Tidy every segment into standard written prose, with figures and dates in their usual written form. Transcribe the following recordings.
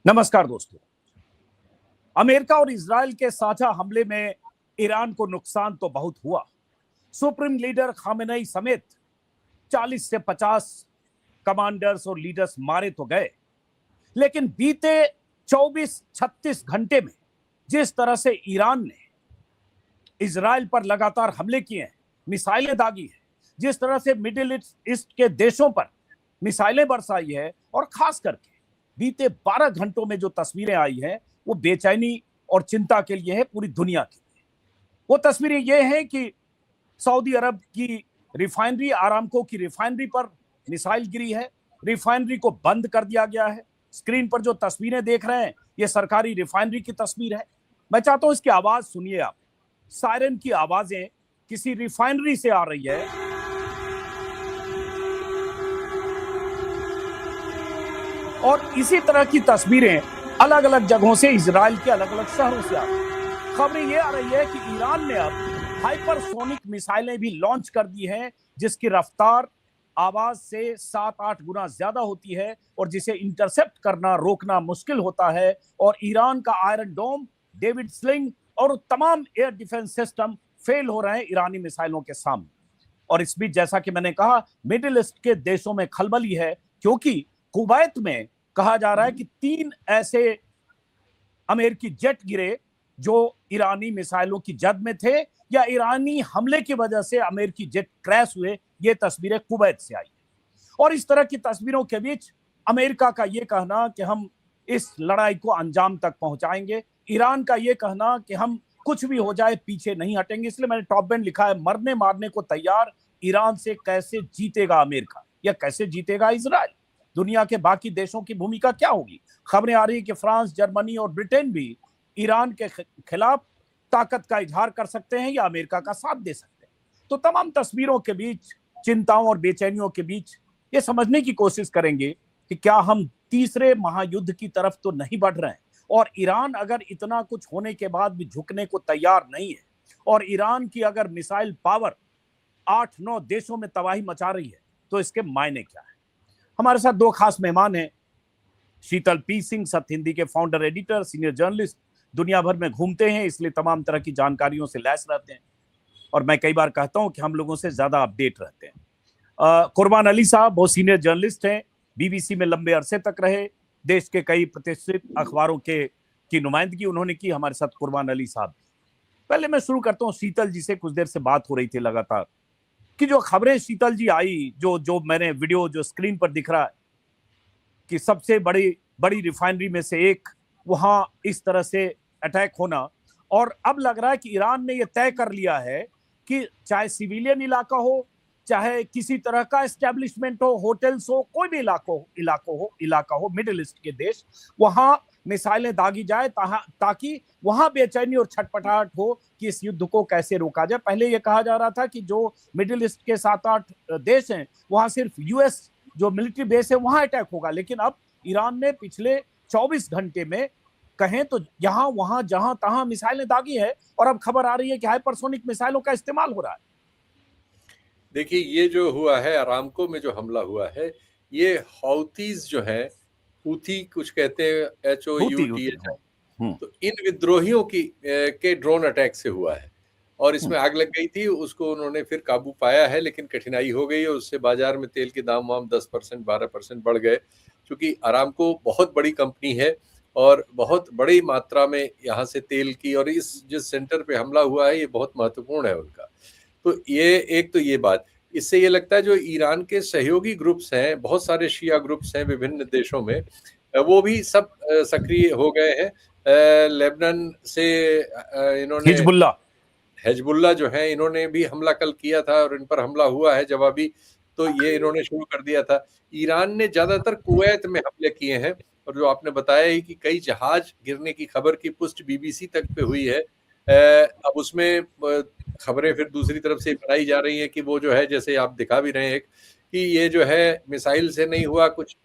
नमस्कार दोस्तों। अमेरिका और इजराइल के साझा हमले में ईरान को नुकसान तो बहुत हुआ। सुप्रीम लीडर खामेनेई समेत 40 से 50 कमांडर्स और लीडर्स मारे तो गए, लेकिन बीते 24-36 घंटे में जिस तरह से ईरान ने इजराइल पर लगातार हमले किए हैं, मिसाइलें दागी है, जिस तरह से मिडिल ईस्ट के देशों पर मिसाइलें बरसाई है, और खास करके बीते 12 घंटों में जो तस्वीरें आई हैं वो बेचैनी और चिंता के लिए है पूरी दुनिया के लिए। वो तस्वीरें ये हैं कि सऊदी अरब की रिफाइनरी, आरामको की रिफाइनरी पर मिसाइल गिरी है, रिफाइनरी को बंद कर दिया गया है। स्क्रीन पर जो तस्वीरें देख रहे हैं ये सरकारी रिफाइनरी की तस्वीर है। मैं चाहता हूं इसकी आवाज सुनिए आप। सायरन की आवाजें किसी रिफाइनरी से आ रही है। और इसी तरह की तस्वीरें अलग अलग जगहों से, इजराइल के अलग अलग शहरों से आ रही है। खबरें ये आ रही है कि ईरान ने अब हाइपरसोनिक मिसाइलें भी लॉन्च कर दी हैं, जिसकी रफ्तार आवाज से 7-8 गुना ज्यादा होती है और जिसे इंटरसेप्ट करना, रोकना मुश्किल होता है। और ईरान का आयरन डोम, डेविड स्लिंग और तमाम एयर डिफेंस सिस्टम फेल हो रहे हैं ईरानी मिसाइलों के सामने। और इस बीच जैसा कि मैंने कहा, मिडिल ईस्ट के देशों में खलबली है, क्योंकि कुवैत में कहा जा रहा है कि 3 ऐसे अमेरिकी जेट गिरे जो ईरानी मिसाइलों की जद में थे, या ईरानी हमले की वजह से अमेरिकी जेट क्रैश हुए। ये तस्वीरें कुवैत से आई है। और इस तरह की तस्वीरों के बीच अमेरिका का यह कहना कि हम इस लड़ाई को अंजाम तक पहुंचाएंगे, ईरान का यह कहना कि हम कुछ भी हो जाए पीछे नहीं हटेंगे। इसलिए मैंने टॉप बैंड लिखा है, मरने मारने को तैयार ईरान से कैसे जीतेगा अमेरिका या कैसे जीतेगा इजराइल। दुनिया के बाकी देशों की भूमिका क्या होगी? खबरें आ रही है कि फ्रांस, जर्मनी और ब्रिटेन भी ईरान के खिलाफ ताकत का इजहार कर सकते हैं या अमेरिका का साथ दे सकते हैं। तो तमाम तस्वीरों के बीच, चिंताओं और बेचैनियों के बीच ये समझने की कोशिश करेंगे कि क्या हम तीसरे महायुद्ध की तरफ तो नहीं बढ़ रहे हैं। और ईरान अगर इतना कुछ होने के बाद भी झुकने को तैयार नहीं है, और ईरान की अगर मिसाइल पावर 8-9 देशों में तबाही मचा रही है, तो इसके मायने क्या है? हमारे साथ 2 खास मेहमान हैं। शीतल पी सिंह, सत्य हिंदी के फाउंडर एडिटर, सीनियर जर्नलिस्ट, दुनिया भर में घूमते हैं, इसलिए तमाम तरह की जानकारियों से लैस रहते हैं। और मैं कई बार कहता हूं कि हम लोगों से ज्यादा अपडेट रहते हैं। कुर्बान अली साहब, वो सीनियर जर्नलिस्ट हैं, बीबीसी में लंबे अरसे तक रहे, देश के कई प्रतिष्ठित अखबारों की नुमाइंदगी उन्होंने की। हमारे साथ कुर्बान अली साहब। पहले मैं शुरू करता हूँ शीतल जी से। कुछ देर से बात हो रही थी लगातार कि जो खबरें शीतल जी आई, जो मैंने वीडियो जो स्क्रीन पर दिख रहा है कि सबसे बड़ी रिफाइनरी में से एक, वहां इस तरह से अटैक होना, और अब लग रहा है कि ईरान ने यह तय कर लिया है कि चाहे सिविलियन इलाका हो, चाहे किसी तरह का एस्टेब्लिशमेंट हो, होटल्स हो, कोई भी इलाका हो मिडिल ईस्ट के देश, वहां मिसाइलें दागी जाए ताकि वहां बेचैनी और छटपटाहट हो कि इस युद्ध को कैसे रोका जाए। पहले यह कहा जा रहा था कि जो मिडिल ईस्ट के 7-8 देश हैं वहां सिर्फ यूएस जो मिलिट्री बेस है वहां अटैक होगा, लेकिन अब ईरान ने पिछले 24 घंटे में कहें तो यहां वहां जहां तहां मिसाइलें दागी है, और अब खबर आ रही है कि हाइपरसोनिक मिसाइलों का इस्तेमाल हो रहा है। देखिए, ये जो हुआ है, अरामको में जो हमला हुआ है, ये हौतीज जो है, हूथी कुछ कहते हैं, HOUTHI, तो इन विद्रोहियों के ड्रोन अटैक से हुआ है। और इसमें आग लग गई थी, उसको उन्होंने फिर काबू पाया है, लेकिन कठिनाई हो गई और उससे बाजार में तेल के दाम 10% 12% बढ़ गए। क्योंकि अरामको बहुत बड़ी कंपनी है और बहुत बड़ी मात्रा में यहाँ से तेल की, और जिस सेंटर पे हमला हुआ है ये बहुत महत्वपूर्ण है उनका। तो ये बात, इससे ये लगता है जो ईरान के सहयोगी ग्रुप्स हैं, बहुत सारे शिया ग्रुप्स हैं विभिन्न देशों में, वो भी सब सक्रिय हो गए हैं। लेबनान से इन्होंने हिजबुल्लाह जो है, इन्होंने भी हमला कल किया था और इन पर हमला हुआ है जवाबी, तो ये इन्होंने शुरू कर दिया था। ईरान ने ज्यादातर कुवैत में हमले किए हैं, और जो आपने बताया ही कि कई जहाज गिरने की खबर की पुष्टि बीबीसी तक पे हुई है। अब उसमें खबरें फिर दूसरी तरफ से बनाई जा रही है कि वो जो है, जैसे आप दिखा भी रहे हैं कि ये जो है मिसाइल से नहीं हुआ, कुछ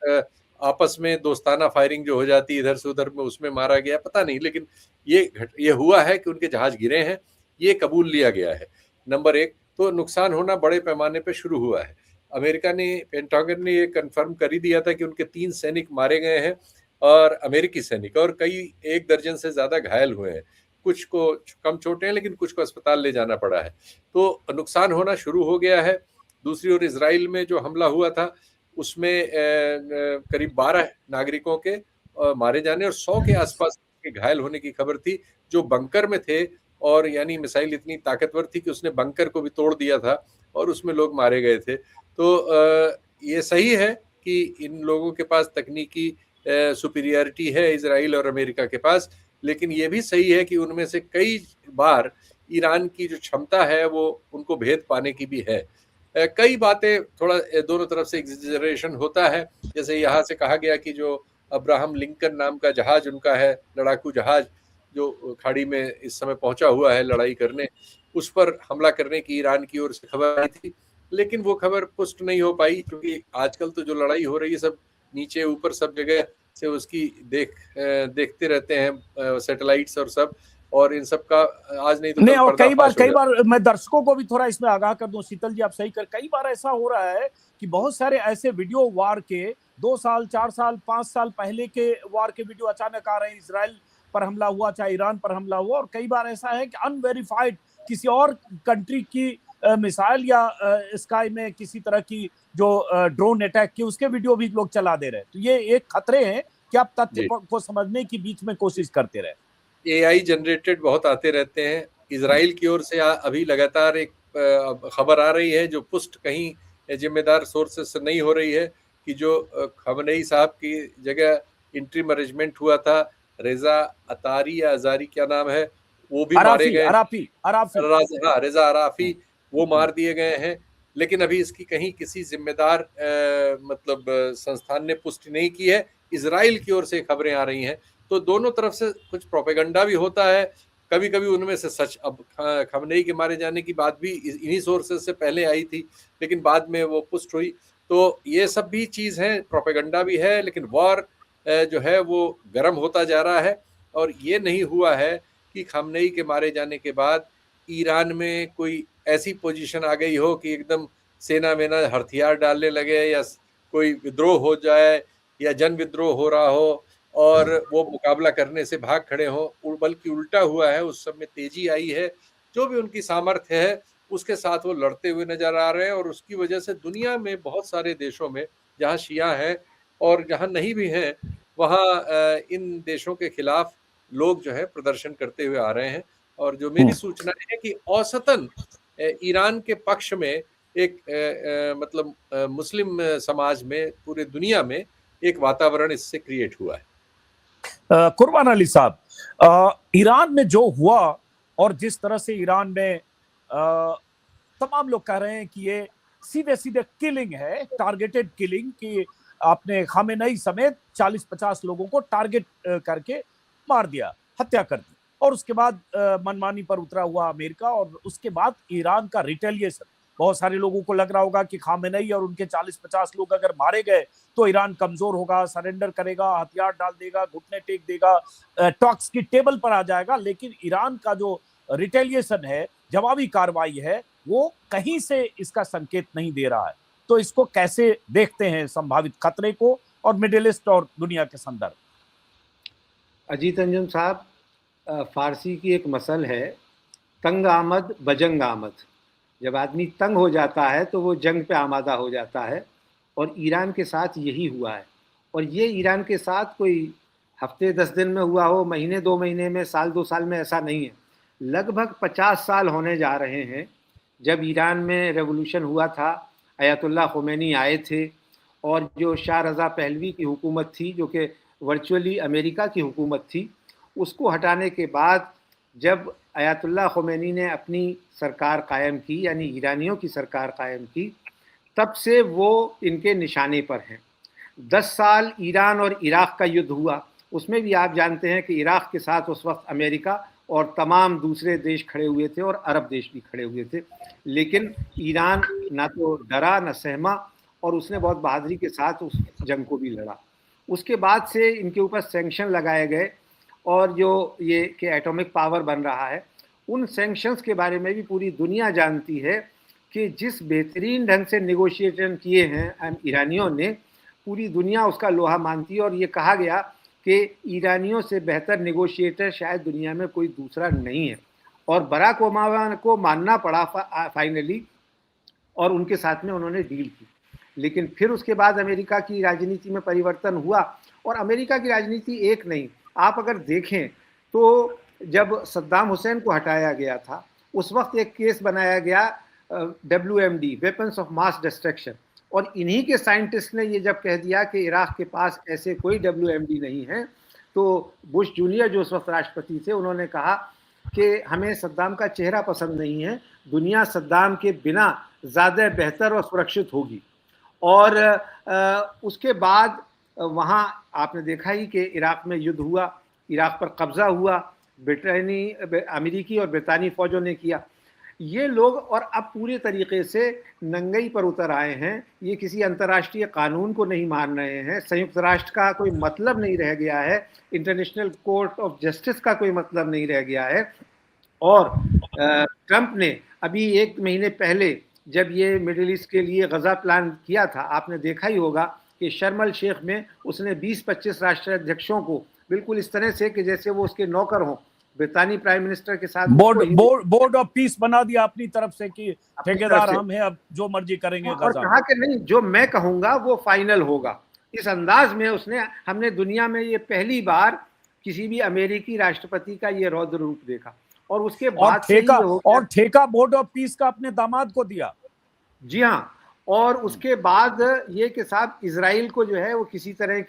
आपस में दोस्ताना फायरिंग जो हो जाती है इधर से उधर में, उसमें मारा गया, पता नहीं, लेकिन ये हुआ है कि उनके जहाज गिरे हैं, ये कबूल लिया गया है। नंबर 1 तो नुकसान होना बड़े पैमाने पे शुरू हुआ है। अमेरिका ने, पेंटागन ने ये कंफर्म कर ही दिया था कि उनके 3 सैनिक मारे गए हैं। और अमेरिकी सैनिक, और कई 1 दर्जन से ज़्यादा घायल हुए हैं। कुछ को कम चोटें हैं, लेकिन कुछ को अस्पताल ले जाना पड़ा है। तो नुकसान होना शुरू हो गया है। दूसरी ओर इज़राइल में जो हमला हुआ था, उसमें करीब 12 नागरिकों के मारे जाने और 100 के आसपास के घायल होने की खबर थी, जो बंकर में थे, और यानी मिसाइल इतनी ताकतवर थी कि उसने बंकर को भी तोड़ दिया था और उसमें लोग मारे गए थे। तो ये सही है कि इन लोगों के पास तकनीकी सुपीरियरिटी है इज़राइल और अमेरिका के पास, लेकिन ये भी सही है कि उनमें से कई बार ईरान की जो क्षमता है वो उनको भेद पाने की भी है। कई बातें थोड़ा दोनों तरफ से एग्जैजरेशन होता है। जैसे यहाँ से कहा गया कि जो अब्राहम लिंकन नाम का जहाज उनका है, लड़ाकू जहाज, जो खाड़ी में इस समय पहुंचा हुआ है लड़ाई करने, उस पर हमला करने की ईरान की ओर से खबर आई थी, लेकिन वो खबर पुष्ट नहीं हो पाई, क्योंकि आजकल तो जो लड़ाई हो रही है सब नीचे ऊपर सब जगह से उसकी देखते रहते हैं सैटेलाइट्स और सब, और इन सब का आज नहीं तो नहीं, और कई बार मैं दर्शकों को भी थोड़ा इसमें आगाह कर दूं, शीतल जी आप सही कर, कई बार ऐसा हो रहा है कि बहुत सारे ऐसे वीडियो वार के 2 साल 4 साल 5 साल पहले के वार के वीडियो अचानक आ रहे हैं, इजराइल पर हमला हुआ चाहे ईरान पर हमला हुआ, और कई बार ऐसा है कि अनवेरिफाइड किसी और कंट्री की मिसाइल या स्काई में किसी तरह की जो ड्रोन अटैक की उसके वीडियो भी लोग चला दे रहे हैं। तो ये एक खतरे हैं कि आप तथ्य को समझने की बीच में कोशिश करते रहे। AI जनरेटेड बहुत आते रहते हैं। इजराइल की ओर से अभी लगातार एक खबर आ रही है, जो पुष्ट कहीं जिम्मेदार सोर्सेस से नहीं हो रही है, कि जो खमनेई साहब की जगह इंटरिम अरेंजमेंट हुआ था, रेजा अतारी या अजारी क्या नाम है, वो भी मारे गए। रेजा अराफी, वो मार दिए गए हैं। लेकिन अभी इसकी कहीं किसी जिम्मेदार मतलब संस्थान ने पुष्टि नहीं की है। इजराइल की ओर से खबरें आ रही हैं, तो दोनों तरफ से कुछ प्रोपेगेंडा भी होता है। कभी कभी उनमें से सच, अब खमनेई के मारे जाने की बात भी इन्हीं सोर्सेस से पहले आई थी, लेकिन बाद में वो पुष्ट हुई। तो ये सब भी चीज़ है, प्रोपेगेंडा भी है, लेकिन वॉर जो है वो गर्म होता जा रहा है। और ये नहीं हुआ है कि खमनेई के मारे जाने के बाद ईरान में कोई ऐसी पोजीशन आ गई हो कि एकदम सेना वेना हथियार डालने लगे, या कोई विद्रोह हो जाए, या जन विद्रोह हो रहा हो और वो मुकाबला करने से भाग खड़े हो, बल्कि उल्टा हुआ है। उस सब में तेजी आई है। जो भी उनकी सामर्थ्य है उसके साथ वो लड़ते हुए नजर आ रहे हैं, और उसकी वजह से दुनिया में बहुत सारे देशों में जहाँ शिया हैं और जहाँ नहीं भी हैं, वहाँ इन देशों के खिलाफ लोग जो है प्रदर्शन करते हुए आ रहे हैं। और जो मेरी सूचना है कि औसतन ईरान के पक्ष में एक मतलब मुस्लिम समाज में पूरे दुनिया में एक वातावरण इससे क्रिएट हुआ है। कुर्बान अली साहब, ईरान में जो हुआ और जिस तरह से ईरान में तमाम लोग कह रहे हैं कि ये सीधे सीधे किलिंग है, टारगेटेड किलिंग, कि आपने खामेनेई समेत 40-50 लोगों को टारगेट करके मार दिया, हत्या कर दी, और उसके बाद मनमानी पर उतरा हुआ अमेरिका, और उसके बाद ईरान का रिटेलिएशन। बहुत सारे लोगों को लग रहा होगा कि खामेनेई और उनके 40-50 लोग अगर मारे गए तो ईरान कमजोर होगा, सरेंडर करेगा, हथियार डाल देगा, घुटने टेक देगा, टॉक्स की टेबल पर आ जाएगा। लेकिन ईरान का जो रिटेलिएशन है, जवाबी कार्रवाई है, वो कहीं से इसका संकेत नहीं दे रहा है। तो इसको कैसे देखते हैं, संभावित खतरे को, और मिडिल ईस्ट और दुनिया के संदर्भ? अजीत अंजुम साहब, फारसी की एक मसल है, तंग आमद बजंग आमद। जब आदमी तंग हो जाता है तो वो जंग पे आमादा हो जाता है, और ईरान के साथ यही हुआ है। और ये ईरान के साथ कोई हफ्ते 10 दिन में हुआ हो, महीने 2 महीने में, साल 2 साल में, ऐसा नहीं है। लगभग 50 साल होने जा रहे हैं जब ईरान में रेवोल्यूशन हुआ था। अयतुल्ला खुमैनी आए थे, और जो शाह रज़ा पहलवी की हुकूमत थी, जो कि वर्चुअली अमेरिका की हुकूमत थी, उसको हटाने के बाद जब अयतुल्ला खुमैनी ने अपनी सरकार कायम की, यानी ईरानियों की सरकार कायम की, तब से वो इनके निशाने पर हैं। 10 साल ईरान और इराक़ का युद्ध हुआ, उसमें भी आप जानते हैं कि इराक़ के साथ उस वक्त अमेरिका और तमाम दूसरे देश खड़े हुए थे, और अरब देश भी खड़े हुए थे। लेकिन ईरान ना तो डरा ना सहमा, और उसने बहुत बहादुरी के साथ उस जंग को भी लड़ा। उसके बाद से इनके ऊपर सैंक्शन लगाए गए, और जो ये कि एटॉमिक पावर बन रहा है, उन सैंक्शंस के बारे में भी पूरी दुनिया जानती है कि जिस बेहतरीन ढंग से नेगोशिएशन किए हैं ईरानियों ने, पूरी दुनिया उसका लोहा मानती है। और ये कहा गया कि ईरानियों से बेहतर नेगोशिएटर शायद दुनिया में कोई दूसरा नहीं है, और बराक ओबामा को मानना पड़ा फाइनली, और उनके साथ में उन्होंने डील की। लेकिन फिर उसके बाद अमेरिका की राजनीति में परिवर्तन हुआ, और अमेरिका की राजनीति एक नहीं, आप अगर देखें तो जब सद्दाम हुसैन को हटाया गया था उस वक्त एक केस बनाया गया WMD, weapons of mass destruction, और इन्हीं के साइंटिस्ट ने ये जब कह दिया कि इराक के पास ऐसे कोई WMD नहीं है, तो बुश जूनियर जो उस वक्त राष्ट्रपति थे उन्होंने कहा कि हमें सद्दाम का चेहरा पसंद नहीं है, दुनिया सद्दाम के बिना ज़्यादा बेहतर और सुरक्षित होगी। और उसके बाद वहाँ आपने देखा ही कि इराक में युद्ध हुआ, इराक पर कब्जा हुआ, अमेरिकी और ब्रितानी फौजों ने किया। ये लोग और अब पूरे तरीके से नंगई पर उतर आए हैं, ये किसी अंतर्राष्ट्रीय कानून को नहीं मान रहे हैं, संयुक्त राष्ट्र का कोई मतलब नहीं रह गया है, इंटरनेशनल कोर्ट ऑफ जस्टिस का कोई मतलब नहीं रह गया है। और ट्रंप ने अभी 1 महीने पहले जब ये मिडिल ईस्ट के लिए गजा प्लान किया था, आपने देखा ही होगा कि शर्म अल शेख में उसने 20-25 राष्ट्राध्यक्षों को बिल्कुल इस तरह से कि जैसे वो उसके नौकर हों, ब्रितानी प्राइम मिनिस्टर के साथ बोर्ड ऑफ पीस बना दिया अपनी तरफ से कि ठेकेदार हम हैं, अब जो मर्जी करेंगे। और कहा कि नहीं, जो मैं कहूंगा वो फाइनल होगा। इस अंदाज में हमने दुनिया में ये पहली बार किसी भी अमेरिकी राष्ट्रपति का ये रौद्र रूप देखा। और उसके बाद ठेका बोर्ड ऑफ पीस का अपने दामाद को दिया। जी हाँ, और उसके बाद ये कि साहब इजराइल को जो है वो किसी तरह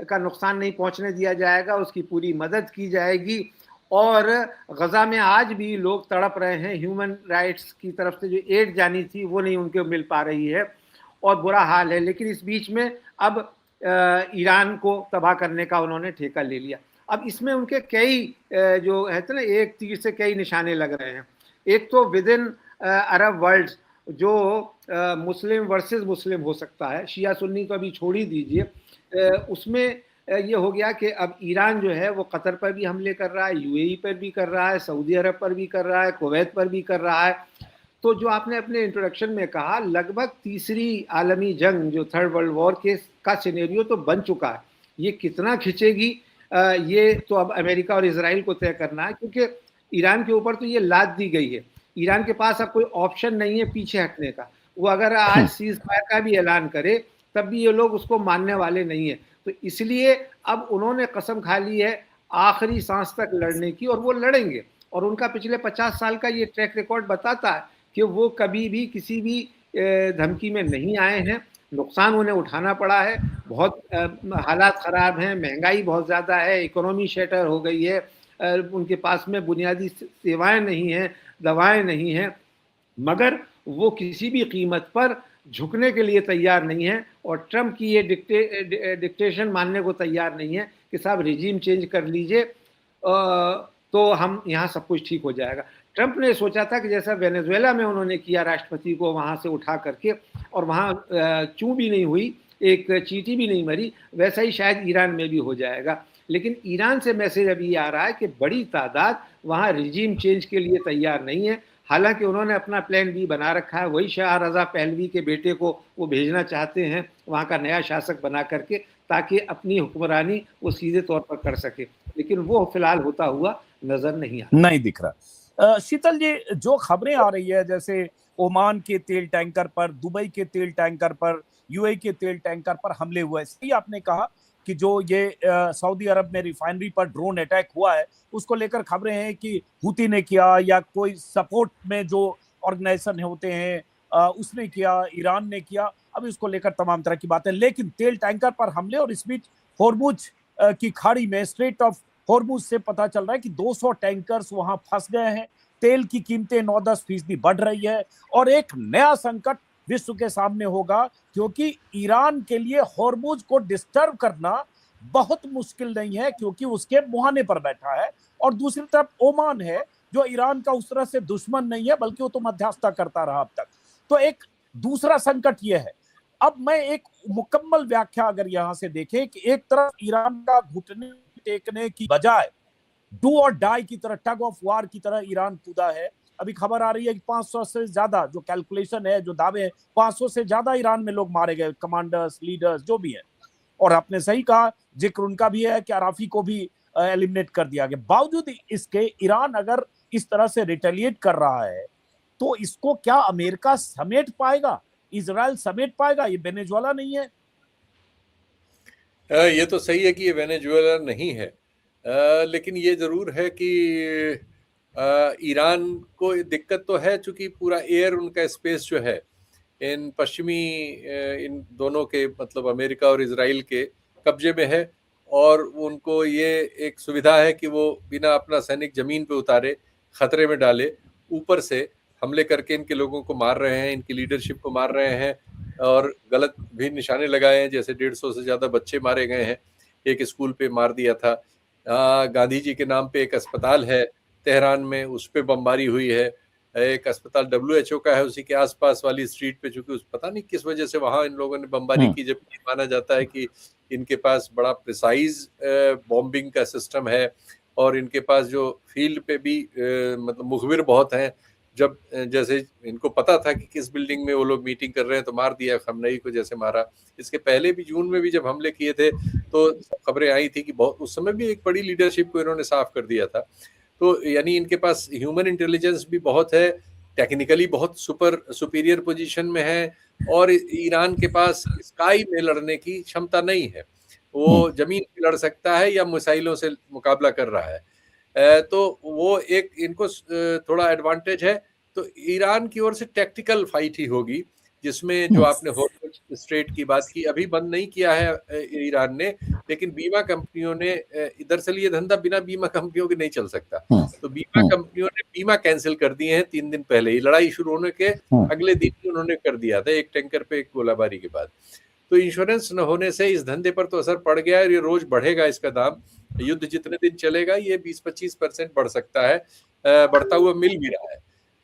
का नुकसान नहीं पहुंचने दिया जाएगा, उसकी पूरी मदद की जाएगी। और गजा में आज भी लोग तड़प रहे हैं, ह्यूमन राइट्स की तरफ से जो एड जानी थी वो नहीं उनको मिल पा रही है, और बुरा हाल है। लेकिन इस बीच में अब ईरान को तबाह करने का उन्होंने ठेका ले लिया। अब इसमें उनके कई जो है ना, एक तीर से कई निशाने लग रहे हैं। एक तो विद इन अरब वर्ल्ड जो मुस्लिम वर्सेस मुस्लिम हो सकता है, शिया सुन्नी तो अभी छोड़ ही दीजिए, उसमें ये हो गया कि अब ईरान जो है वो कतर पर भी हमले कर रहा है, UAE पर भी कर रहा है, सऊदी अरब पर भी कर रहा है, कुवैत पर भी कर रहा है। तो जो आपने अपने इंट्रोडक्शन में कहा, लगभग तीसरी आलमी जंग जो थर्ड वर्ल्ड वॉर का सिनेरियो तो बन चुका है। ये कितना खिंचेगी ये तो अब अमेरिका और इजराइल को तय करना है, क्योंकि ईरान के ऊपर तो ये लाद दी गई है। ईरान के पास अब कोई ऑप्शन नहीं है पीछे हटने का। वो अगर आज सीज फायर का भी ऐलान करे तब भी ये लोग उसको मानने वाले नहीं है। तो इसलिए अब उन्होंने कसम खा ली है आखिरी सांस तक लड़ने की, और वो लड़ेंगे। और उनका पिछले 50 साल का ये ट्रैक रिकॉर्ड बताता है कि वो कभी भी किसी भी धमकी में नहीं आए हैं। नुकसान उन्हें उठाना पड़ा है, बहुत हालात ख़राब हैं, महंगाई बहुत ज़्यादा है, इकोनॉमी शटर हो गई है, उनके पास में बुनियादी सेवाएं नहीं हैं, दवाएं नहीं हैं, मगर वो किसी भी कीमत पर झुकने के लिए तैयार नहीं है। और ट्रंप की ये डिक्टेशन मानने को तैयार नहीं है कि साहब रिजीम चेंज कर लीजिए तो हम यहाँ सब कुछ ठीक हो जाएगा। ट्रंप ने सोचा था कि जैसा वेनेजुएला में उन्होंने किया, राष्ट्रपति को वहाँ से उठा करके, और वहाँ चूं भी नहीं हुई, एक चींटी भी नहीं मरी, वैसा ही शायद ईरान में भी हो जाएगा। लेकिन ईरान से मैसेज अभी आ रहा है कि बड़ी तादाद वहाँ रिजीम चेंज के लिए तैयार नहीं है। हालांकि उन्होंने अपना प्लान बी बना रखा है, वही शाह रजा पहलवी के बेटे को वो भेजना चाहते हैं वहाँ का नया शासक बना करके, ताकि अपनी हुक्मरानी वो सीधे तौर पर कर सके। लेकिन वो फिलहाल होता हुआ नजर नहीं दिख रहा। शीतल जी, जो खबरें आ रही है जैसे ओमान के तेल टैंकर पर, दुबई के तेल टैंकर पर, UAE के तेल टैंकर पर हमले हुए, सही आपने कहा कि जो ये सऊदी अरब में रिफाइनरी पर ड्रोन अटैक हुआ है उसको लेकर खबरें हैं कि हुती ने किया या कोई सपोर्ट में जो ऑर्गेनाइजेशन होते हैं उसने किया, ईरान ने किया। अब इसको लेकर तमाम तरह की बातें, लेकिन तेल टैंकर पर हमले और इस बीच होर्मुज की खाड़ी में, स्ट्रेट ऑफ होर्मुज से पता चल रहा है कि 200 टैंकर्स वहां फंस गए हैं। तेल की कीमतें 9-10% बढ़ रही है और एक नया संकट विश्व के सामने होगा, क्योंकि ईरान के लिए होर्मुज को डिस्टर्ब करना बहुत मुश्किल नहीं है, क्योंकि उसके मुहाने पर बैठा है। और दूसरी तरफ ओमान है जो ईरान का उस तरह से दुश्मन नहीं है, बल्कि वो तो मध्यस्थता करता रहा अब तक। तो एक दूसरा संकट यह है। अब मैं एक मुकम्मल व्याख्या अगर यहां से देखें कि एक तरफ ईरान का घुटने टेकने की बजाय डू और डाई की तरह, टग ऑफ वार की तरह ईरान कूदा है। अभी खबर आ रही है कि 500 से ज्यादा, जो कैलकुलेशन है, जो दावे हैं, 500 से ज्यादा ईरान में लोग मारे गए, कमांडर्स, लीडर्स जो भी है। और आपने सही कहा, जिक्र उनका भी है कि अराफी को भी एलिमिनेट कर दिया गया। बावजूद इसके ईरान अगर इस तरह से रिटेलिएट कर रहा है तो इसको क्या अमेरिका समेट पाएगा, इजराइल समेट पाएगा? ये वेनेजुएला नहीं है। ये तो सही है कि ये वेनेजुएला नहीं है, लेकिन ये जरूर है कि ईरान को दिक्कत तो है, चूंकि पूरा एयर उनका स्पेस जो है इन पश्चिमी इन दोनों के मतलब अमेरिका और इजराइल के कब्जे में है, और उनको ये एक सुविधा है कि वो बिना अपना सैनिक जमीन पे उतारे खतरे में डाले ऊपर से हमले करके इनके लोगों को मार रहे हैं, इनकी लीडरशिप को मार रहे हैं और गलत भी निशाने लगाए हैं, जैसे 150 से ज्यादा बच्चे मारे गए हैं। एक स्कूल पे मार दिया था, गांधी जी के नाम पे एक अस्पताल है तेहरान में, उस पे बमबारी हुई है। एक अस्पताल WHO का है उसी के आसपास वाली स्ट्रीट पे, चूंकि उस पता नहीं किस वजह से वहां इन लोगों ने बमबारी की, जबकि माना जाता है कि इनके पास बड़ा प्रिसाइज बॉम्बिंग का सिस्टम है और इनके पास जो फील्ड पे भी मतलब मुखबिर बहुत हैं। जब जैसे इनको पता था कि किस बिल्डिंग में वो लोग मीटिंग कर रहे हैं तो मार दिया, खमनई को जैसे मारा। इसके पहले भी जून में भी जब हमले किए थे तो खबरें आई थी कि बहुत उस समय भी एक बड़ी लीडरशिप को इन्होंने साफ कर दिया था। तो यानी इनके पास ह्यूमन इंटेलिजेंस भी बहुत है, टेक्निकली बहुत सुपीरियर पोजीशन में है, और ईरान के पास स्काई में लड़ने की क्षमता नहीं है। वो जमीन पे लड़ सकता है या मिसाइलों से मुकाबला कर रहा है, तो वो एक इनको थोड़ा एडवांटेज है। तो ईरान की ओर से टैक्टिकल फाइट ही होगी, जिसमें जो आपने हॉर्मुज़ स्ट्रेट की बात की, अभी बंद नहीं किया है ईरान ने, लेकिन बीमा कंपनियों ने, दरअसल ये धंधा बिना बीमा कंपनियों के नहीं चल सकता, तो बीमा कंपनियों ने बीमा कैंसिल कर दिए हैं 3 दिन पहले ही, लड़ाई शुरू होने के अगले दिन ही उन्होंने कर दिया था, एक टैंकर पे एक गोलाबारी के बाद। तो इंश्योरेंस न होने से इस धंधे पर तो असर पड़ गया है और ये रोज बढ़ेगा इसका दाम। युद्ध जितने दिन चलेगा ये 20-25% बढ़ सकता है, बढ़ता हुआ मिल भी रहा है,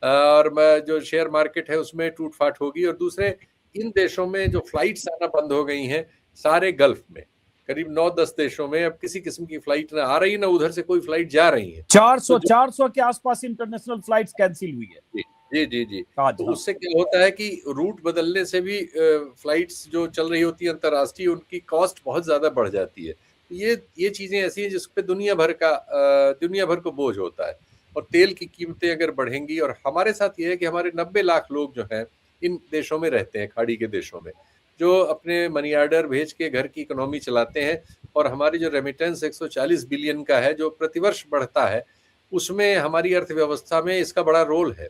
और जो शेयर मार्केट है उसमें टूट फाट होगी। और दूसरे, इन देशों में जो फ्लाइट्स आना बंद हो गई हैं, सारे गल्फ में करीब 9-10 देशों में अब किसी किस्म की फ्लाइट ना आ रही, ना उधर से कोई फ्लाइट जा रही है। 400 के आसपास इंटरनेशनल फ्लाइट्स कैंसिल हुई है। जी। तो उससे क्या होता है कि रूट बदलने से भी फ्लाइट्स जो चल रही होती है अंतर्राष्ट्रीय, उनकी कॉस्ट बहुत ज्यादा बढ़ जाती है। ये चीजें ऐसी हैं जिस पे दुनिया भर को बोझ होता है, और तेल की कीमतें अगर बढ़ेंगी, और हमारे साथ ये है कि हमारे 90 लाख लोग जो हैं इन देशों में रहते हैं, खाड़ी के देशों में, जो अपने मनी ऑर्डर भेज के घर की इकोनॉमी चलाते हैं, और हमारी जो रेमिटेंस 140 बिलियन का है जो प्रतिवर्ष बढ़ता है, उसमें हमारी अर्थव्यवस्था में इसका बड़ा रोल है।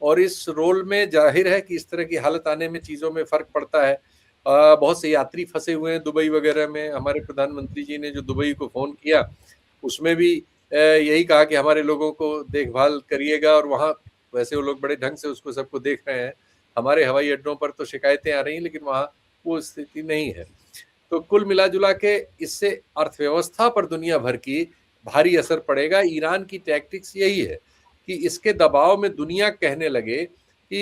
और इस रोल में जाहिर है कि इस तरह की हालत आने में चीज़ों में फ़र्क पड़ता है। बहुत से यात्री फंसे हुए हैं दुबई वगैरह में। हमारे प्रधानमंत्री जी ने जो दुबई को फ़ोन किया, उसमें भी यही कहा कि हमारे लोगों को देखभाल करिएगा, और वहाँ वैसे वो लोग बड़े ढंग से उसको सबको देख रहे हैं। हमारे हवाई अड्डों पर तो शिकायतें आ रही हैं, लेकिन वहाँ वो स्थिति नहीं है। तो कुल मिला जुला के इससे अर्थव्यवस्था पर दुनिया भर की भारी असर पड़ेगा। ईरान की टैक्टिक्स यही है कि इसके दबाव में दुनिया कहने लगे कि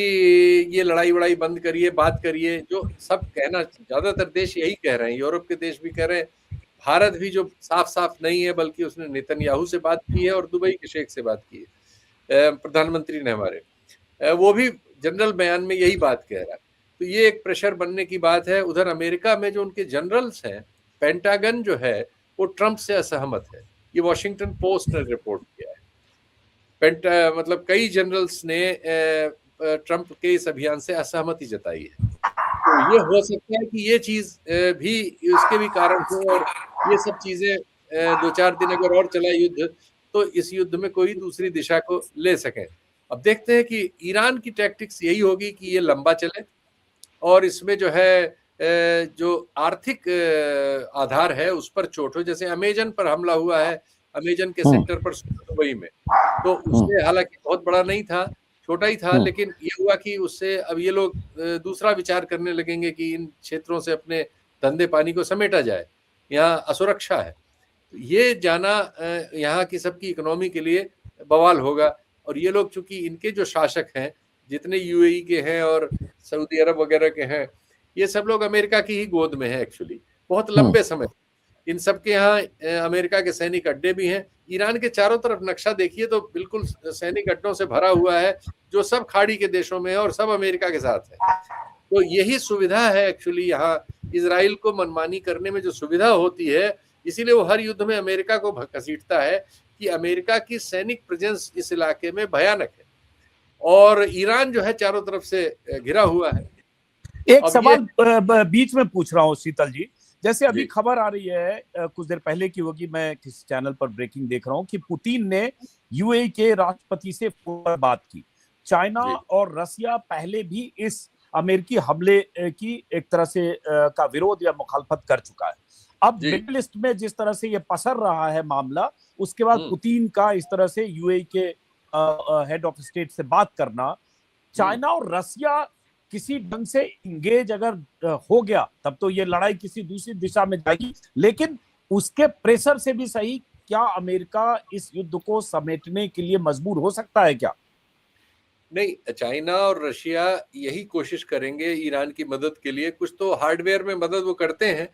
ये लड़ाई वड़ाई बंद करिए, बात करिए, जो सब कहना, ज्यादातर देश यही कह रहे हैं, यूरोप के देश भी कह रहे हैं, भारत भी जो साफ साफ नहीं है, बल्कि उसने नेतन्याहू से बात की है और दुबई के शेख से बात की है, प्रधानमंत्री ने हमारे, वो भी जनरल बयान में यही बात कह रहा है। तो ये एक प्रेशर बनने की बात है। उधर अमेरिका में जो उनके जनरल्स हैं, पेंटागन जो है वो ट्रंप से असहमत है, ये वॉशिंगटन पोस्ट ने रिपोर्ट किया है। मतलब कई जनरल्स ने ट्रंप के इस अभियान से असहमति जताई है। तो ये हो सकता है कि ये चीज भी उसके भी कारण हो, और ये सब चीजें 2-4 दिन अगर और चला युद्ध, तो इस युद्ध में कोई दूसरी दिशा को ले सकें। अब देखते हैं कि ईरान की टैक्टिक्स यही होगी कि ये लंबा चले, और इसमें जो है जो आर्थिक आधार है उस पर चोट हो। जैसे अमेजन पर हमला हुआ है, अमेजन के सेक्टर पर दुबई में, तो उससे हालांकि बहुत बड़ा नहीं था, छोटा ही था, लेकिन ये हुआ कि उससे अब ये लोग दूसरा विचार करने लगेंगे कि इन क्षेत्रों से अपने धंधे पानी को समेटा जाए, यहाँ असुरक्षा है। तो ये जाना यहाँ की सबकी इकोनॉमी के लिए बवाल होगा। और ये लोग चूंकि इनके जो शासक हैं, जितने यूएई के हैं और सऊदी अरब वगैरह के हैं, ये सब लोग अमेरिका की ही गोद में है एक्चुअली, बहुत लंबे समय। इन सब के यहाँ अमेरिका के सैनिक अड्डे भी हैं। ईरान के चारों तरफ नक्शा देखिए तो बिल्कुल सैनिक अड्डों से भरा हुआ है, जो सब खाड़ी के देशों में है और सब अमेरिका के साथ है। तो यही सुविधा है एक्चुअली यहाँ इजराइल को मनमानी करने में जो सुविधा होती है, इसीलिए वो हर युद्ध में अमेरिका को घसीटता है कि अमेरिका की सैनिक प्रेजेंस इस इलाके में भयानक है और ईरान जो है चारों तरफ से घिरा हुआ है। एक सवाल बीच में पूछ रहा हूँ शीतल जी, जैसे अभी खबर आ रही है कुछ देर पहले की होगी, मैं किसी चैनल पर ब्रेकिंग देख रहा हूँ कि पुतिन ने यूएई के राष्ट्रपति से बात की। चाइना और रसिया पहले भी इस अमेरिकी हमले की एक तरह से का विरोध या मुखालफत कर चुका है। अब मिडिल ईस्ट में जिस तरह से ये पसर रहा है मामला, उसके बाद पुतिन का इस तरह से यूएई के हेड ऑफ स्टेट से बात करना, चाइना और रसिया किसी ढंग से इंगेज अगर हो गया तब तो ये लड़ाई किसी दूसरी दिशा में जाएगी, लेकिन उसके प्रेशर से भी सही, क्या अमेरिका इस युद्ध को समेटने के लिए मजबूर हो सकता है क्या? नहीं, चाइना और रशिया यही कोशिश करेंगे ईरान की मदद के लिए। कुछ तो हार्डवेयर में मदद वो करते हैं,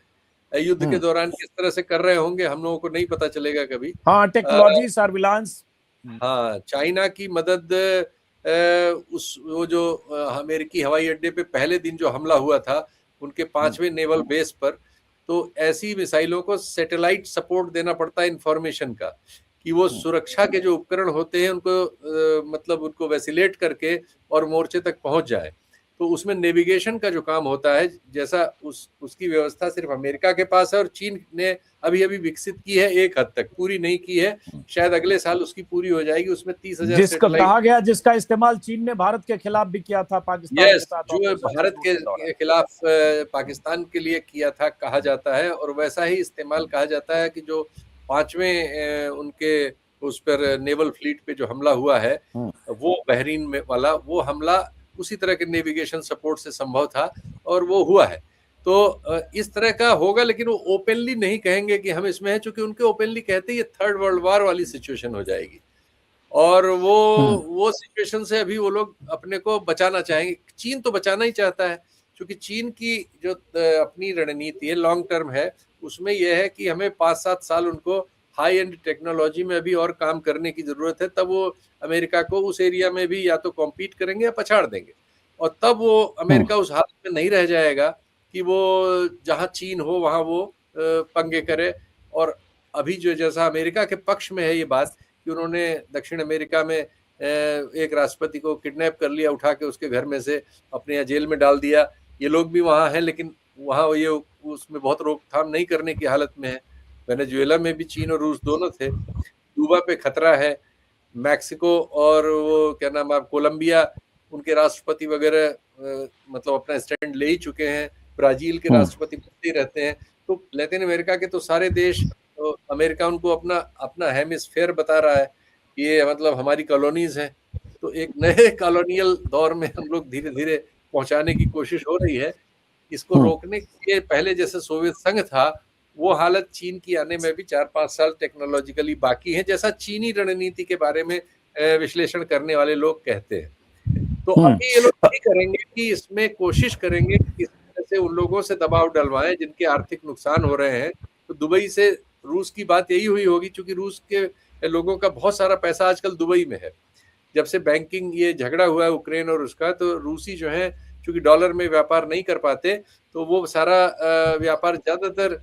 युद्ध के दौरान किस तरह से कर रहे होंगे हम लोगों को नहीं पता चलेगा कभी। हाँ, टेक्नोलॉजी, सर्विलांस। हाँ, चाइना की मदद वो जो अमेरिकी हवाई अड्डे पे पहले दिन जो हमला हुआ था उनके 5वें नेवल बेस पर, तो ऐसी मिसाइलों को सैटेलाइट सपोर्ट देना पड़ता है इंफॉर्मेशन का, कि वो सुरक्षा के जो उपकरण होते हैं उनको मतलब उनको वैसिलेट करके और मोर्चे तक पहुंच जाए। तो उसमें नेविगेशन का जो काम होता है, जैसा उसकी व्यवस्था सिर्फ अमेरिका के पास है और चीन ने अभी विकसित की है, एक हद तक, पूरी नहीं की है, शायद अगले साल उसकी पूरी हो जाएगी। उसमें 30,000 जिसका कहा गया, जिसका इस्तेमाल चीन ने भारत के खिलाफ भी किया था, पाकिस्तान के साथ, जो भारत के खिलाफ पाकिस्तान के लिए किया था कहा जाता है, और वैसा ही इस्तेमाल कहा जाता है कि जो 5वें उनके उस पर नेवल फ्लीट पे जो हमला हुआ है, वो बहरीन में वाला वो हमला उसी तरह के नेविगेशन सपोर्ट से संभव था और वो हुआ है। तो इस तरह का होगा, लेकिन वो ओपनली नहीं कहेंगे कि हम इसमें हैं, चूंकि उनके ओपनली कहते ये थर्ड वर्ल्ड वॉर वाली सिचुएशन हो जाएगी और वो सिचुएशन से अभी वो लोग अपने को बचाना चाहेंगे। चीन तो बचाना ही चाहता है, क्योंकि चीन की जो अपनी रणनीति है लॉन्ग टर्म है, उसमें यह है कि हमें 5-7 साल उनको हाई एंड टेक्नोलॉजी में अभी और काम करने की जरूरत है, तब वो अमेरिका को उस एरिया में भी या तो कॉम्पीट करेंगे या पछाड़ देंगे, और तब वो अमेरिका उस हालत में नहीं रह जाएगा कि वो जहां चीन हो वहां वो पंगे करे। और अभी जो जैसा अमेरिका के पक्ष में है ये बात कि उन्होंने दक्षिण अमेरिका में एक राष्ट्रपति को किडनैप कर लिया, उठा के उसके घर में से अपने यहाँ जेल में डाल दिया। ये लोग भी वहां हैं, लेकिन वहां ये उसमें बहुत रोकथाम नहीं करने की हालत में है। वेनेजुएला में भी चीन और रूस दोनों थे। क्यूबा पे खतरा है, मैक्सिको और वो क्या नाम है कोलंबिया, उनके राष्ट्रपति वगैरह मतलब अपना स्टैंड ले ही चुके हैं। ब्राजील के राष्ट्रपति बनते रहते हैं। तो लैटिन अमेरिका के तो सारे देश, तो अमेरिका उनको अपना हेमिस्फेयर बता रहा है, ये मतलब हमारी कॉलोनीज हैं। तो एक नए कॉलोनियल दौर में हम लोग धीरे धीरे पहुंचाने की कोशिश हो रही है। इसको रोकने के पहले जैसे सोवियत संघ था, वो हालत चीन की आने में भी 4-5 साल टेक्नोलॉजिकली बाकी है, जैसा चीनी रणनीति के बारे में विश्लेषण करने वाले लोग कहते हैं। तो अभी ये लोग नहीं करेंगे कि इसमें कोशिश करेंगे कि इस तरह से उन लोगों से दबाव डलवाएं जिनके आर्थिक नुकसान हो रहे हैं। तो दुबई से रूस की बात यही हुई होगी, क्योंकि रूस के लोगों का बहुत सारा पैसा आजकल दुबई में है। जब से बैंकिंग ये झगड़ा हुआ है यूक्रेन और उसका, तो रूसी जो है क्योंकि डॉलर में व्यापार नहीं कर पाते, तो वो सारा व्यापार ज्यादातर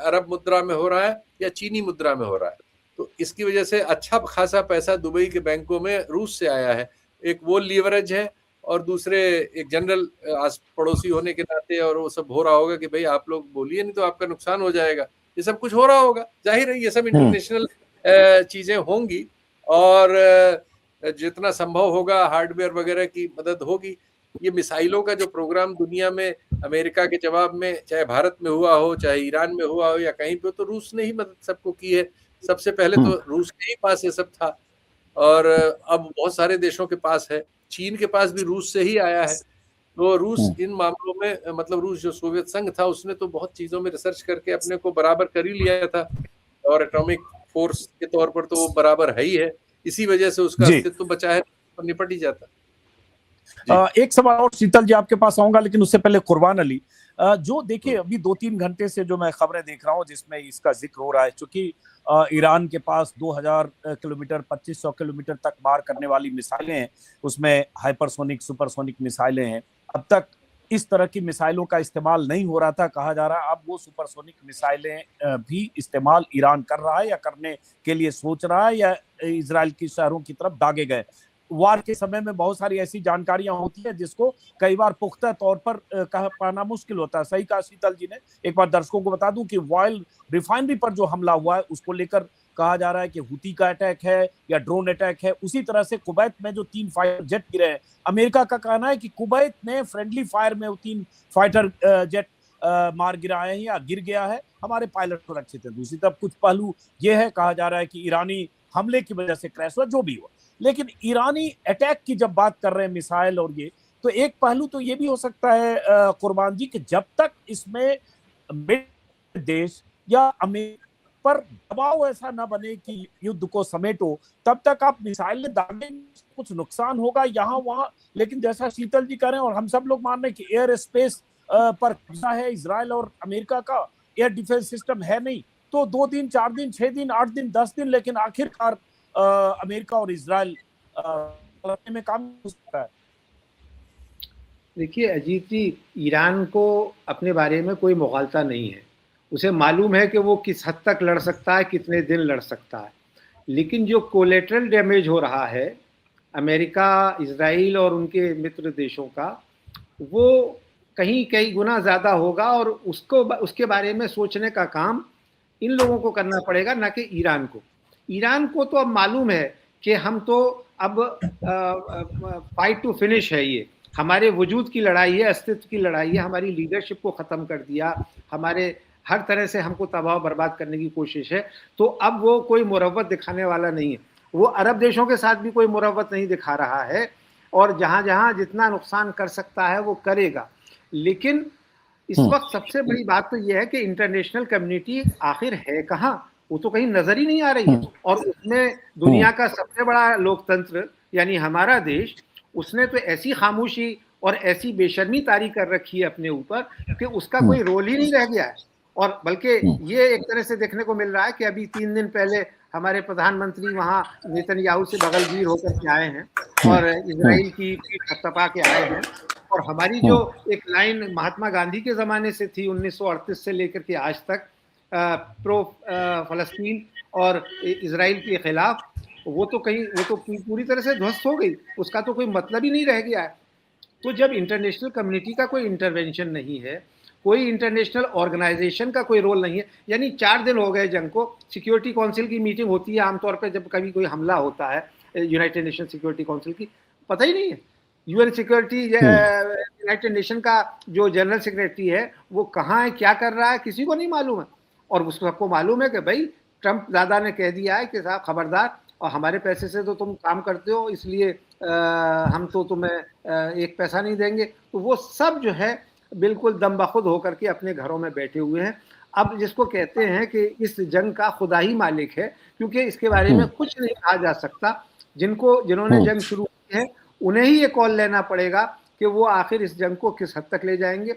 अरब मुद्रा में हो रहा है या चीनी मुद्रा में हो रहा है। तो इसकी वजह से अच्छा खासा पैसा दुबई के बैंकों में रूस से आया है। एक वो लीवरेज है, और दूसरे एक जनरल आस पड़ोसी होने के नाते, और वो सब हो रहा होगा कि भाई आप लोग बोलिए नहीं तो आपका नुकसान हो जाएगा, ये सब कुछ हो रहा होगा। जाहिर है ये सब इंटरनेशनल चीजें होंगी, और जितना संभव होगा हार्डवेयर वगैरह की मदद होगी। ये मिसाइलों का जो प्रोग्राम दुनिया में अमेरिका के जवाब में, चाहे भारत में हुआ हो, चाहे ईरान में हुआ हो या कहीं पे, तो रूस ने ही मदद सबको की है। सबसे पहले तो रूस के ही पास ये सब था, और अब बहुत सारे देशों के पास है। चीन के पास भी रूस से ही आया है। तो रूस इन मामलों में, मतलब रूस जो सोवियत संघ था, उसने तो बहुत चीजों में रिसर्च करके अपने को बराबर कर ही लिया था, और एटॉमिक फोर्स के तौर पर तो वो बराबर है ही है। इसी वजह से उसका अस्तित्व बचा है, तो निपट ही जाता। एक सवाल और शीतल जी आपके पास आऊंगा, लेकिन उससे पहले कुर्बान अली, जो देखिए अभी 2-3 घंटे से जो मैं खबरें देख रहा हूं जिसमें इसका जिक्र हो रहा है, क्योंकि ईरान के पास 2000 किलोमीटर 2500 किलोमीटर तक मार करने वाली मिसाइलें हैं, उसमें हाइपरसोनिक सुपरसोनिक मिसाइलें हैं। अब तक इस तरह की मिसाइलों का इस्तेमाल नहीं हो रहा था, कहा जा रहा है अब वो सुपरसोनिक मिसाइलें भी इस्तेमाल ईरान कर रहा है या करने के लिए सोच रहा है, या इजराइल की शहरों की तरफ दागे गए। वार के समय में बहुत सारी ऐसी जानकारियां होती है जिसको कई बार पुख्ता तौर पर कह पाना मुश्किल होता है। सही कहा शीतल जी ने। एक बार दर्शकों को बता दूं कि ऑयल रिफाइनरी पर जो हमला हुआ है उसको लेकर कहा जा रहा है कि हुती का अटैक है या ड्रोन अटैक है। उसी तरह से कुवैत में जो 3 फाइटर जेट गिरे हैं, अमेरिका का कहना है कि कुवैत ने फ्रेंडली फायर में वो 3 फाइटर जेट मार गिराए हैं या गिर गया है, हमारे पायलट सुरक्षित है। दूसरी तरफ कुछ पहलू ये है, कहा जा रहा है कि ईरानी हमले की वजह से क्रैश हुआ, जो भी हुआ। लेकिन ईरानी अटैक की जब बात कर रहे हैं, मिसाइल और ये, तो एक पहलू तो ये भी हो सकता है कुर्बान जी कि जब तक इसमें देश या अमेरिका पर दबाव ऐसा न बने कि युद्ध को समेटो, तब तक आप मिसाइल दागे, कुछ नुकसान होगा यहाँ वहां। लेकिन जैसा शीतल जी कह रहे हैं और हम सब लोग मान रहे हैं कि एयर स्पेस पर कब्जा है इजराइल और अमेरिका का, एयर डिफेंस सिस्टम है नहीं, तो 2 दिन 4 दिन 6 दिन 8 दिन 10 दिन, लेकिन आखिरकार अमेरिका और इजराइल में काम हो सकता है। देखिए अजीत जी, ईरान को अपने बारे में कोई मुगालता नहीं है। उसे मालूम है कि वो किस हद तक लड़ सकता है, कितने दिन लड़ सकता है। लेकिन जो कोलेटरल डैमेज हो रहा है अमेरिका, इजराइल और उनके मित्र देशों का, वो कहीं कई गुना ज़्यादा होगा और उसके बारे में सोचने का काम इन लोगों को करना पड़ेगा, ना कि ईरान को। ईरान को तो अब मालूम है कि हम तो अब फाइट टू फिनिश है, ये हमारे वजूद की लड़ाई है, अस्तित्व की लड़ाई है, हमारी लीडरशिप को ख़त्म कर दिया, हमारे हर तरह से हमको तबाह बर्बाद करने की कोशिश है। तो अब वो कोई मुरव्वत दिखाने वाला नहीं है। वो अरब देशों के साथ भी कोई मुरव्वत नहीं दिखा रहा है और जहाँ जहाँ जितना नुकसान कर सकता है वो करेगा। लेकिन इस वक्त सबसे बड़ी बात तो यह है कि इंटरनेशनल कम्युनिटी आखिर है कहाँ, वो तो कहीं नजर ही नहीं आ रही है। और उसमें दुनिया का सबसे बड़ा लोकतंत्र यानी हमारा देश, उसने तो ऐसी खामोशी और ऐसी बेशर्मी तारी कर रखी है अपने ऊपर कि उसका कोई रोल ही नहीं रह गया है। और बल्कि ये एक तरह से देखने को मिल रहा है कि अभी 3 दिन पहले हमारे प्रधानमंत्री वहाँ नेतन्याहू से बगलगीर होकर के आए हैं और इजराइल की पीठ थपथपा के आए हैं। और हमारी जो एक लाइन महात्मा गांधी के ज़माने से थी 1938 से लेकर के आज तक, प्रो फलस्तीन और इजराइल के खिलाफ, वो तो पूरी तरह से ध्वस्त हो गई। उसका तो कोई मतलब ही नहीं रह गया है। तो जब इंटरनेशनल कम्युनिटी का कोई इंटरवेंशन नहीं है, कोई इंटरनेशनल ऑर्गेनाइजेशन का कोई रोल नहीं है, यानी 4 दिन हो गए जंग को, सिक्योरिटी काउंसिल की मीटिंग होती है आमतौर पर जब कभी कोई हमला होता है, यूनाइटेड नेशन सिक्योरिटी काउंसिल की पता ही नहीं है। यूएन सिक्योरिटी यूनाइटेड नेशन का जो जनरल सेक्रेटरी है वो कहाँ है, क्या कर रहा है, किसी को नहीं मालूम है। और उसको सबको मालूम है कि भाई ट्रंप दादा ने कह दिया है कि साहब खबरदार, और हमारे पैसे से तो तुम काम करते हो, इसलिए हम तो तुम्हें एक पैसा नहीं देंगे। तो वो सब जो है बिल्कुल दम बखुद होकर के अपने घरों में बैठे हुए हैं। अब जिसको कहते हैं कि इस जंग का खुदा ही मालिक है, क्योंकि इसके बारे में कुछ नहीं कहा जा सकता। जिन्होंने जंग शुरू की है उन्हें ही ये कॉल लेना पड़ेगा कि वो आखिर इस जंग को किस हद तक ले जाएंगे।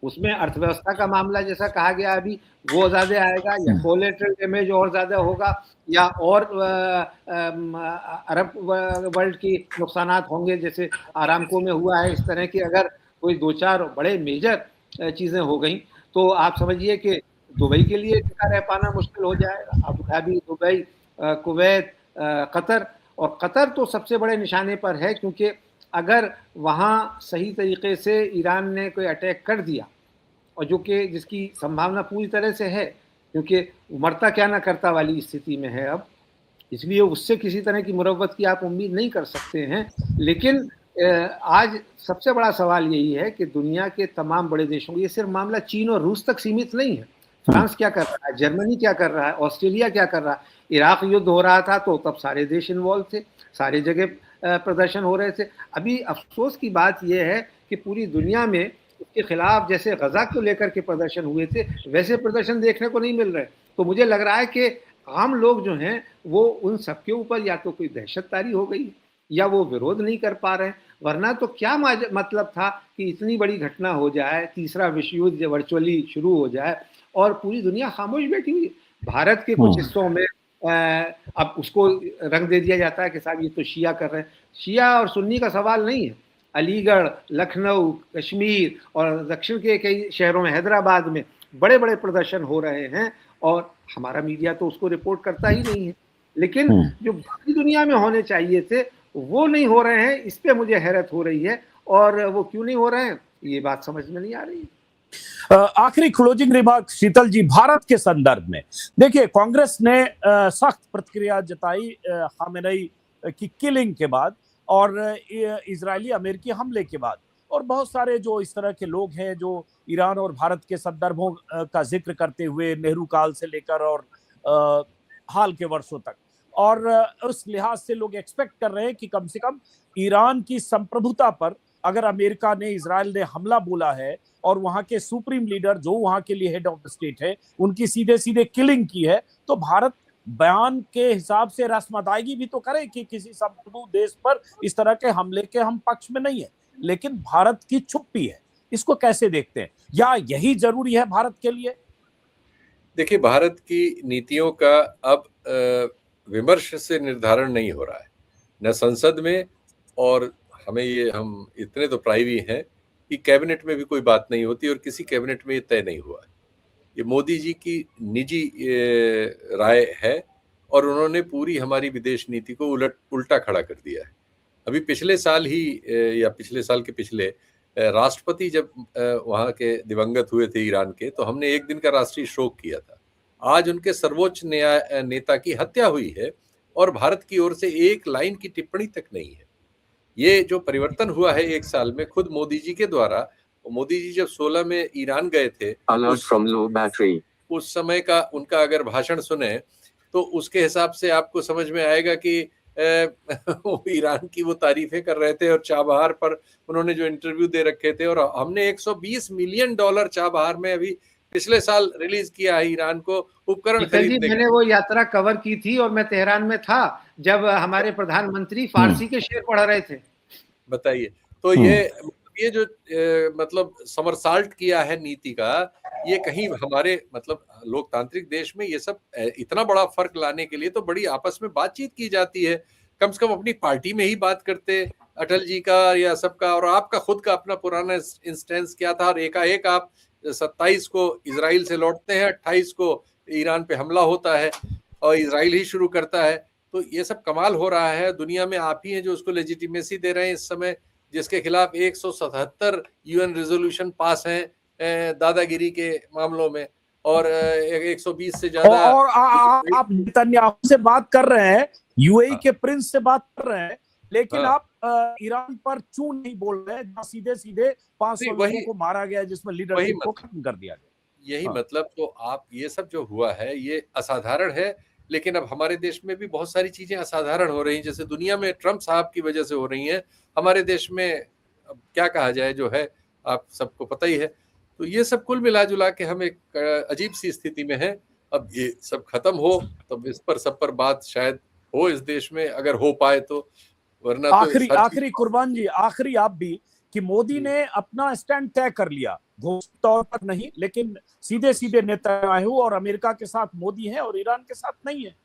उसमें अर्थव्यवस्था का मामला जैसा कहा गया अभी वो ज़्यादा आएगा, या कोलेटरल डैमेज और ज़्यादा होगा, या और अरब वर्ल्ड की नुकसानात होंगे जैसे आरामको में हुआ है। इस तरह की अगर कोई 2-4 बड़े मेजर चीज़ें हो गई तो आप समझिए कि दुबई के लिए टिका रह पाना मुश्किल हो जाएगा। Abu Dhabi, Dubai, Kuwait, Qatar, और कतर तो सबसे बड़े निशाने पर है, क्योंकि अगर वहाँ सही तरीके से ईरान ने कोई अटैक कर दिया, और जो कि जिसकी संभावना पूरी तरह से है, क्योंकि मरता क्या ना करता वाली स्थिति में है अब, इसलिए उससे किसी तरह की मुरव्वत की आप उम्मीद नहीं कर सकते हैं। लेकिन आज सबसे बड़ा सवाल यही है कि दुनिया के तमाम बड़े देशों, ये सिर्फ मामला चीन और रूस तक सीमित नहीं है। फ्रांस क्या कर रहा है, जर्मनी क्या कर रहा है, ऑस्ट्रेलिया क्या कर रहा है। इराक युद्ध हो रहा था तो तब सारे देश इन्वॉल्व थे, सारे जगह प्रदर्शन हो रहे थे। अभी अफसोस की बात यह है कि पूरी दुनिया में उसके खिलाफ जैसे गजा को लेकर के प्रदर्शन हुए थे वैसे प्रदर्शन देखने को नहीं मिल रहे। तो मुझे लग रहा है कि आम लोग जो हैं वो उन सबके ऊपर या तो कोई दहशततारी हो गई या वो विरोध नहीं कर पा रहे हैं। वरना तो क्या मतलब था कि इतनी बड़ी घटना हो जाए, तीसरा विश्व युद्ध वर्चुअली शुरू हो जाए और पूरी दुनिया खामोश बैठी हुई। भारत के कुछ हिस्सों में अब उसको रंग दे दिया जाता है कि साहब ये तो शिया कर रहे हैं। शिया और सुन्नी का सवाल नहीं है। अलीगढ़, लखनऊ, कश्मीर और दक्षिण के कई शहरों में, हैदराबाद में बड़े बड़े प्रदर्शन हो रहे हैं और हमारा मीडिया तो उसको रिपोर्ट करता ही नहीं है। लेकिन जो बाकी दुनिया में होने चाहिए थे वो नहीं हो रहे हैं, इस पे मुझे हैरत हो रही है। और वो क्यों नहीं हो रहे हैं ये बात समझ में नहीं आ रही। आखिरी क्लोजिंग रिमार्क शीतल जी, भारत के संदर्भ में देखिए, कांग्रेस ने सख्त प्रतिक्रिया जताई खामेनेई की किलिंग के बाद और इजरायली अमेरिकी हमले के बाद, और बहुत सारे जो इस तरह के लोग हैं जो ईरान और भारत के संदर्भों का जिक्र करते हुए नेहरू काल से लेकर और हाल के वर्षों तक, और उस लिहाज से लोग एक्सपेक्ट कर रहे हैं कि कम से कम ईरान की संप्रभुता पर अगर अमेरिका ने, इजराइल ने हमला बोला है और वहां के सुप्रीम लीडर जो वहां के लिए हेड ऑफ द स्टेट है उनकी सीधे सीधे किलिंग की है, तो भारत बयान के हिसाब से रस्म अदायगी भी तो करे कि किसी संप्रभु देश पर इस तरह के हमले के हम पक्ष में नहीं है। लेकिन भारत की चुप्पी है, इसको कैसे देखते हैं, या यही जरूरी है भारत के लिए? देखिए, भारत की नीतियों का अब विमर्श से निर्धारण नहीं हो रहा है, न संसद में, और हम इतने तो प्राइवी हैं कि कैबिनेट में भी कोई बात नहीं होती और किसी कैबिनेट में ये तय नहीं हुआ है। ये मोदी जी की निजी राय है और उन्होंने पूरी हमारी विदेश नीति को उल्टा खड़ा कर दिया है। अभी पिछले साल ही या पिछले साल के पिछले राष्ट्रपति जब वहाँ के दिवंगत हुए थे ईरान के, तो हमने एक दिन का राष्ट्रीय शोक किया था। आज उनके सर्वोच्च नेता की हत्या हुई है और भारत की ओर से एक लाइन की टिप्पणी तक नहीं है। ये जो परिवर्तन हुआ है एक साल में खुद मोदी जी के द्वारा, मोदी जी जब 16 में ईरान गए थे, उस समय का उनका अगर भाषण सुने तो उसके हिसाब से आपको समझ में आएगा कि वो ईरान की वो तारीफें कर रहे थे और चाबहार पर उन्होंने जो इंटरव्यू दे रखे थे। और हमने $120 मिलियन चाबहार में अभी पिछले साल रिलीज किया है ईरान को उपकरण खरीदने। मैंने वो यात्रा कवर की थी और मैं तेहरान में था जब हमारे प्रधानमंत्री फारसी के शेर पढ़ रहे थे। बताइए, तो ये जो मतलब समरसाल्ट किया है नीति का, ये कहीं हमारे मतलब लोकतांत्रिक देश में ये सब इतना बड़ा फर्क लाने के लिए तो बड़ी आपस में बातचीत की जाती है। कम से कम अपनी पार्टी में ही बात करते, अटल जी का या सबका, और आपका खुद का अपना पुराना इंस्टेंस क्या था, और एकाएक आप 27 को इजराइल से लौटते हैं, 28 को ईरान पे हमला होता है और इजराइल ही शुरू करता है। तो ये सब कमाल हो रहा है। दुनिया में आप ही हैं जो उसको लेजिटिमेसी दे रहे हैं इस समय, जिसके खिलाफ 177 यूएन रेजोल्यूशन पास हैं दादागिरी के मामलों में, और 120 से ज्यादा। और आप नेतन्याहू से बात कर रहे हैं, यूएई के प्रिंस से बात कर रहे हैं, लेकिन आप ईरान पर क्यों नहीं बोल रहे हैं, सीधे सीधे 500 लोगों को मारा गया जिसमें लीडरशिप को खत्म कर दिया गया। यही मतलब, तो आप ये सब जो हुआ है ये असाधारण है। लेकिन अब हमारे देश में भी बहुत सारी चीजें असाधारण हो रही हैं, जैसे दुनिया में ट्रम्प साहब की वजह से हो रही हैं, हमारे देश में अब क्या कहा जाए, जो है आप सबको पता ही है। तो ये सब कुल मिला जुला के हम एक अजीब सी स्थिति में हैं। अब ये सब खत्म हो तब इस पर सब पर बात शायद हो इस देश में, अगर हो पाए तो, वरना आखिरी कुर्बान जी, आखिरी आप भी, कि मोदी ने अपना स्टैंड तय कर लिया, घोषित तौर पर नहीं, लेकिन सीधे सीधे नेतन्याहू और अमेरिका के साथ मोदी है और ईरान के साथ नहीं है।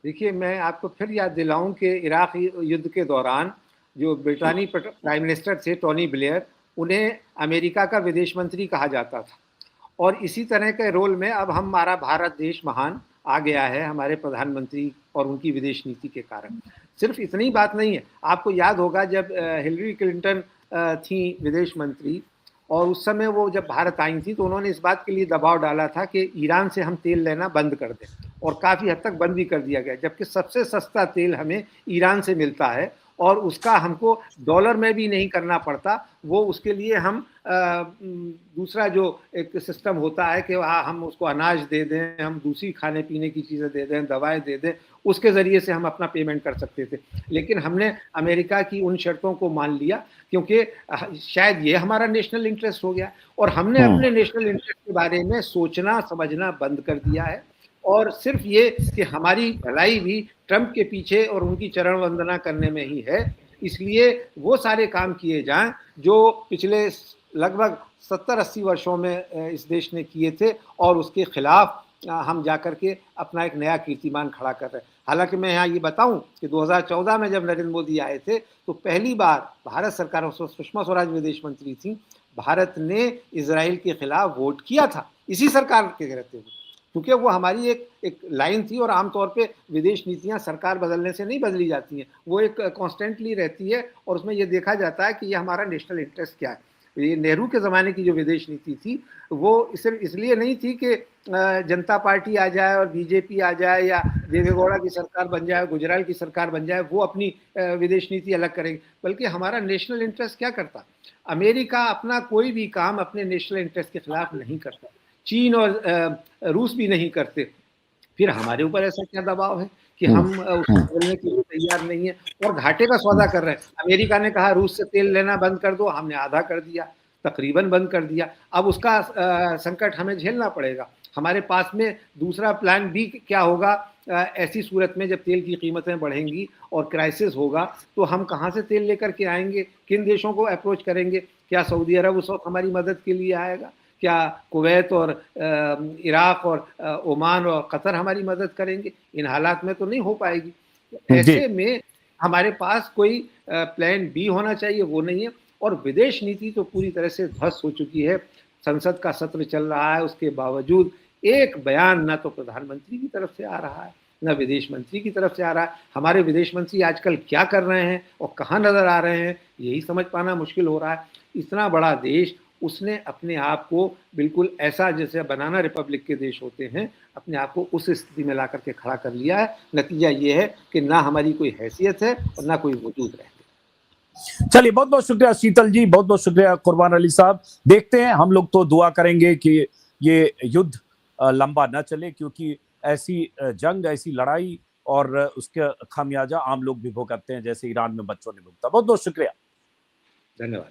देखिए, मैं आपको फिर याद दिलाऊं कि इराक युद्ध के दौरान जो ब्रिटानी प्राइम मिनिस्टर थे टोनी ब्लेयर, उन्हें अमेरिका का विदेश मंत्री कहा जाता था। और इसी तरह के रोल में अब हमारा भारत देश महान आ गया है हमारे प्रधानमंत्री और उनकी विदेश नीति के कारण। सिर्फ इतनी बात नहीं है, आपको याद होगा जब हिलरी क्लिंटन थी विदेश मंत्री, और उस समय वो जब भारत आई थी तो उन्होंने इस बात के लिए दबाव डाला था कि ईरान से हम तेल लेना बंद कर दें, और काफ़ी हद तक बंद भी कर दिया गया, जबकि सबसे सस्ता तेल हमें ईरान से मिलता है और उसका हमको डॉलर में भी नहीं करना पड़ता। वो उसके लिए हम दूसरा जो एक सिस्टम होता है कि हम उसको अनाज दे दें, हम दूसरी खाने पीने की चीज़ें दे दें, दवाएं दे दें, उसके ज़रिए से हम अपना पेमेंट कर सकते थे। लेकिन हमने अमेरिका की उन शर्तों को मान लिया क्योंकि शायद ये हमारा नेशनल इंटरेस्ट हो गया, और हमने अपने नेशनल इंटरेस्ट के बारे में सोचना समझना बंद कर दिया है। और सिर्फ ये कि हमारी भलाई भी ट्रंप के पीछे और उनकी चरण वंदना करने में ही है, इसलिए वो सारे काम किए जाएं जो पिछले लगभग 70-80 वर्षों में इस देश ने किए थे, और उसके खिलाफ हम जाकर के अपना एक नया कीर्तिमान खड़ा कर रहे हैं। हालांकि मैं यहाँ ये बताऊं कि 2014 में जब नरेंद्र मोदी आए थे तो पहली बार भारत सरकार, सुषमा स्वराज विदेश मंत्री थी, भारत ने इजराइल के खिलाफ वोट किया था इसी सरकार के रहते हुए, क्योंकि वो हमारी एक लाइन थी। और आमतौर पे विदेश नीतियां सरकार बदलने से नहीं बदली जाती हैं, वो एक कॉन्स्टेंटली रहती है और उसमें ये देखा जाता है कि ये हमारा नेशनल इंटरेस्ट क्या है। ये नेहरू के ज़माने की जो विदेश नीति थी वो सिर्फ इसलिए नहीं थी कि जनता पार्टी आ जाए और बीजेपी आ जाए या देवेगौड़ा की सरकार बन जाए, गुजराल की सरकार बन जाए, वो अपनी विदेश नीति अलग करेंगे, बल्कि हमारा नेशनल इंटरेस्ट क्या करता। अमेरिका अपना कोई भी काम अपने नेशनल इंटरेस्ट के खिलाफ नहीं करता, चीन और रूस भी नहीं करते, फिर हमारे ऊपर ऐसा क्या दबाव है कि हम उसको बोलने के लिए तैयार नहीं है और घाटे का सौदा कर रहे हैं। अमेरिका ने कहा रूस से तेल लेना बंद कर दो, हमने आधा कर दिया, तकरीबन बंद कर दिया। अब उसका संकट हमें झेलना पड़ेगा। हमारे पास में दूसरा प्लान बी क्या होगा ऐसी सूरत में जब तेल की कीमतें बढ़ेंगी और क्राइसिस होगा, तो हम कहाँ से तेल लेकर के आएंगे, किन देशों को अप्रोच करेंगे? क्या सऊदी अरब उस वक्त हमारी मदद के लिए आएगा? क्या कुवैत और इराक और ओमान और कतर हमारी मदद करेंगे? इन हालात में तो नहीं हो पाएगी। ऐसे में हमारे पास कोई प्लान बी होना चाहिए, वो नहीं है। और विदेश नीति तो पूरी तरह से ध्वस्त हो चुकी है। संसद का सत्र चल रहा है, उसके बावजूद एक बयान ना तो प्रधानमंत्री की तरफ से आ रहा है, ना विदेश मंत्री की तरफ से आ रहा है। हमारे विदेश मंत्री आजकल क्या कर रहे हैं और कहाँ नजर आ रहे हैं, यही समझ पाना मुश्किल हो रहा है। इतना बड़ा देश, उसने अपने आप को बिल्कुल ऐसा जैसे बनाना रिपब्लिक के देश होते हैं, अपने आप को उस स्थिति में ला करके खड़ा कर लिया है। नतीजा ये है कि ना हमारी कोई हैसियत है और ना कोई वजूद रहती। चलिए, बहुत बहुत शुक्रिया शीतल जी, बहुत बहुत शुक्रिया कुर्बान अली साहब। देखते हैं, हम लोग तो दुआ करेंगे कि ये युद्ध लंबा न चले, क्योंकि ऐसी जंग, ऐसी लड़ाई और उसके खामियाजा आम लोग भी भुगतते हैं, जैसे ईरान में बच्चों ने भुगता। बहुत बहुत शुक्रिया, धन्यवाद।